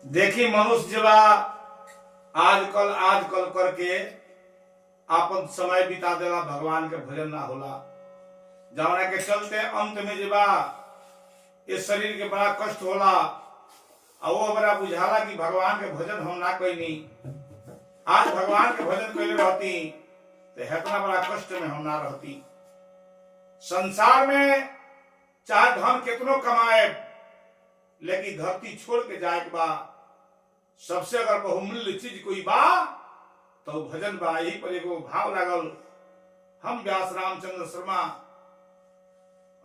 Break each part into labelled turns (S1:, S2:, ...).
S1: देखी मनुष्य जबा आजकल करके आपन समय बिता देला, भगवान के भजन ना होला, जवना के चलते अंत में जबा इस शरीर के बड़ा कष्ट होला। और वो बड़ा बुझाला कि भगवान के भजन हम ना कैनी, आज भगवान के भजन कैले रहती तो इतना बड़ा कष्ट में हम ना रहती। संसार में चाहे धन कितनो कमाए, लेकिन धरती छोड़ के जाए के बा। सबसे अगर बहुमूल्य चीज कोई बा तो भजन बा। यही पर एगो भाव लागल। हम व्यास रामचंद्र शर्मा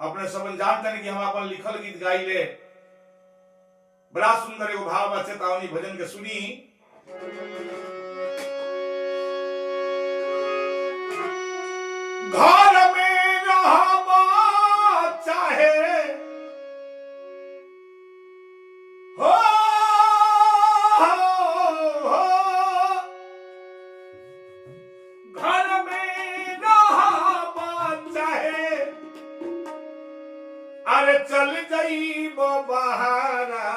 S1: अपने सबन जानते कि हम अपन लिखल गीत गाइले। बड़ा सुंदर एगो भाव बा, चेतावनी भजन के सुनी। घर में रहबा चाहे हो, घर में रहबा चाहे अरे चल जाइबो बहारा,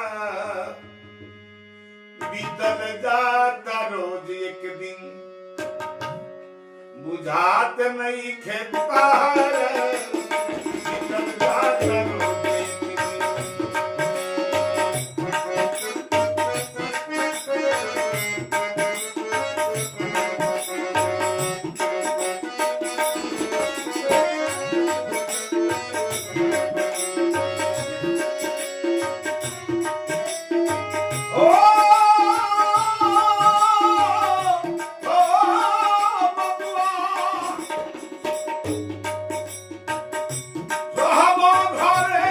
S1: बीतल जाता रोज एक दिन, बुझात नहीं खेता बीतल जाता रोज एक दिन। रहबो घरे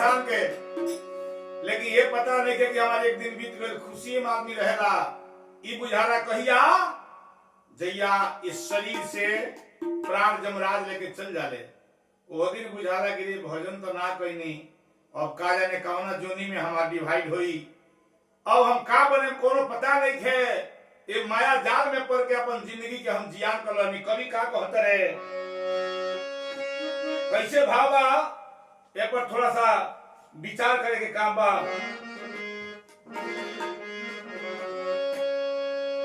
S1: इंसान के, लेकिन ये पता नहीं कि हमारे एक दिन बीत गए, खुशी में आदमी रहेला, ई बुझाला कहिया जैया इस शरीर से प्राण जमराज लेके चल जाले, वो दिन बुझाला कि भजन तो ना कोई नहीं, अब का जाने कौना जोनी में हमार डिवाइड हुई, अब हम का बने कोनो पता नहीं थे, ये माया जाल में पड़ के अपन जिंदगी के हम जियान कर लनी। कभी का कहते रहे कैसे भावा, एक बार थोड़ा सा विचार करे के काम बा।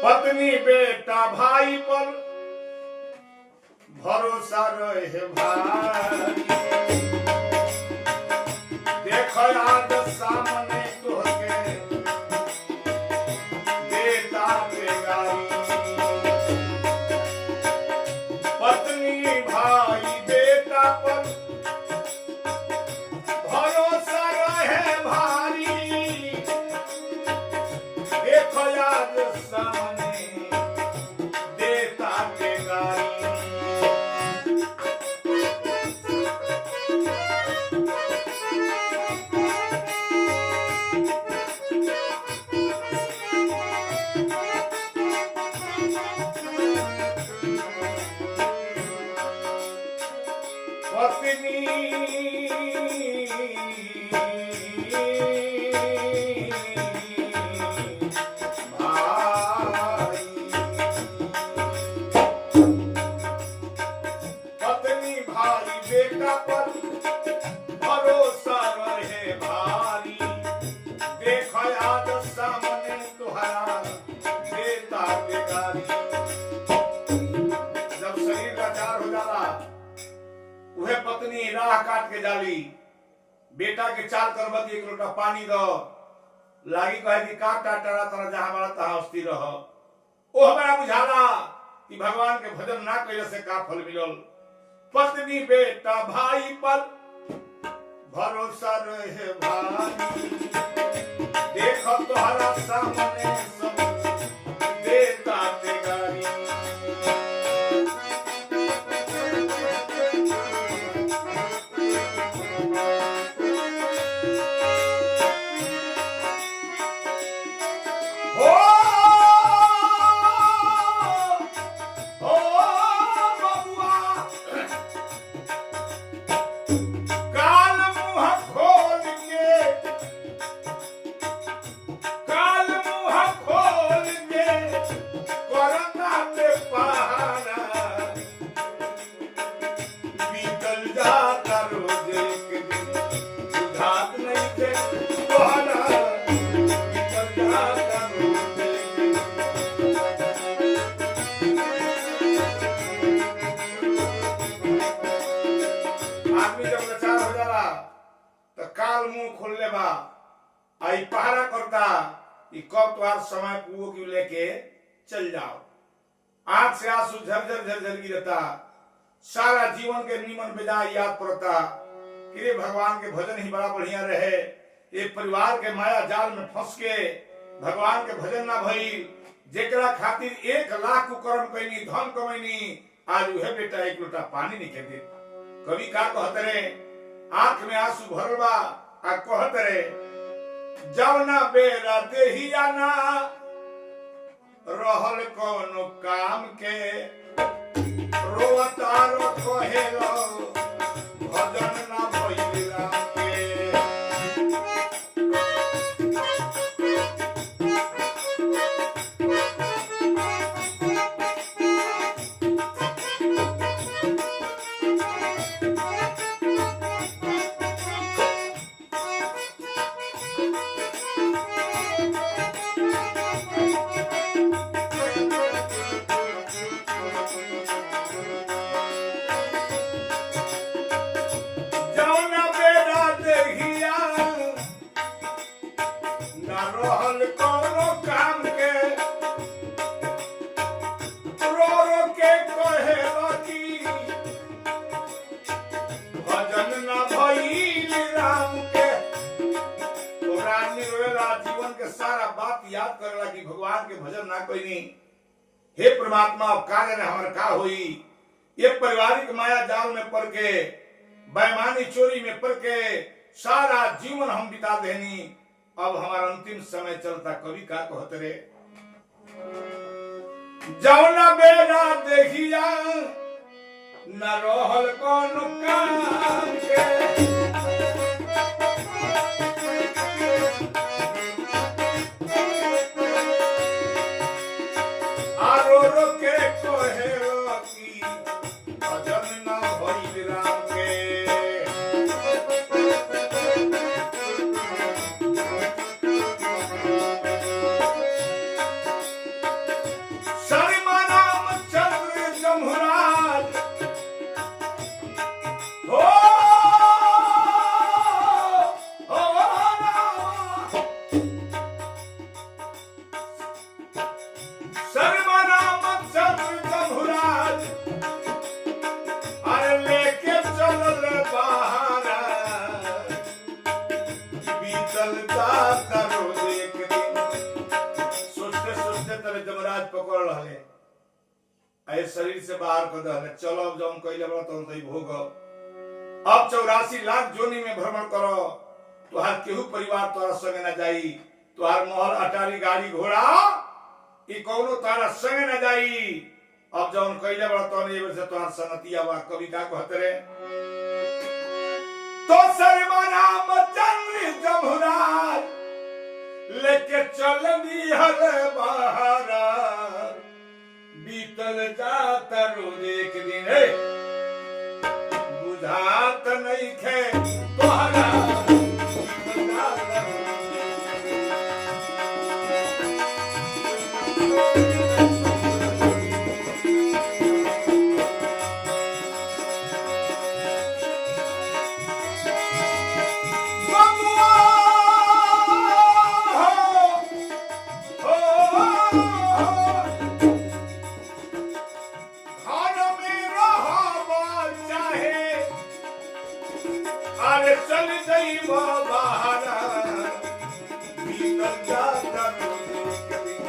S1: पत्नी बेटा भाई पर भरोसा रहे भाई, देखो आज सामने तोहके देता बेगारी, पत्नी भाई बेटा पर भरोसा रहे भारी, देखो आज सामने देता बेगारी। पत्नी भाई बेटा पर भरोसा रहे भारी, देखो आज सामने तुहरा देता बेगारी। जब शरीर का चार हो जाला, वह पत्नी राह काट के जाली, बेटा के चाल करब एक लोटा पानी दो, लागी कहे कि का टाटा तरह जहां बड़ा तहां स्थिर रह। ओ हमारा बुझाला कि भगवान के भजन ना कैले से का फल मिलल। पत्नी बेटा भाई पर भरोसा रहे भाई, देखो तोहरा सामने सब देता बेगारी। काल मुंह खोलले बा, आई पहरा करता कि कब तुम्हार समय पुओ की लेके चल जाओ। आंख से आंसू झरझर झरझर गिरता, सारा जीवन के नीमन बेजाय याद पड़ता कि रे भगवान के भजन ही बड़ा बढ़िया रहे। एक परिवार के माया जाल में फंस के भगवान के भजन ना भइल, जेकरा खातिर 1 लाख कुकर्म कैनी, धन कमैनी, आज वह बेटा एक लोटा पानी नहीं के दे। कवि का कहते रे, आंख में आंसू भरल बा, आ कहत रे जवना बेरा देहिया ना रहल कोनो काम के, रोवता रो कहेलो भजन ना भइल राम के। याद करेला कि भगवान के भजन ना कोई नहीं। हे परमात्मा, अब का जाने हमारे का हुई। ये पारिवारिक माया जाल में पड़ के, बेईमानी चोरी में पड़ के सारा जीवन हम बिता देनी, अब हमारा अंतिम समय चलता। कवि का कहते रे, जौना बेरा देखिया न रहल कौन काम के, आरो रो के कहे कि भजन न भइल राम के। पकड़ रहे ऐ शरीर से बाहर कर दे, चलो अब जौन कइले बड़ा तौन तई भोग। अब 84 लाख जोनी में भ्रमण करो, तुहार केहू परिवार तोरा संगे न जाई, तुहार महल अटारी गाड़ी घोड़ा ई कौनो तारा संगे न जाई। अब जौन कइले बड़ा तौन ये से तुहार संगतिया बा। कवि का कहते रे, तो सरमनाम चंद्र जमुराज लेके चल दिहल बहारा, बीतल जाता रोज एक दिन बुझात नहीं खे तोहरा। चल गई वो बहारा, बीतल जाता रोज एक दिन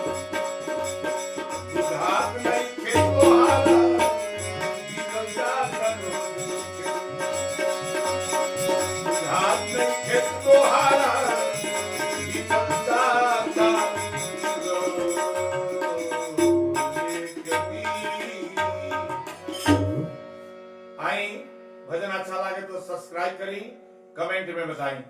S1: बुझात नहीं खे तोहरा, बीतल जाता रोज एक दिन बुझात नहीं खे तोहरा, बीतल जाता रोज एक दिन। आई भजन अच्छा लगे तो सब्सक्राइब करी, कमेंट में बताएं।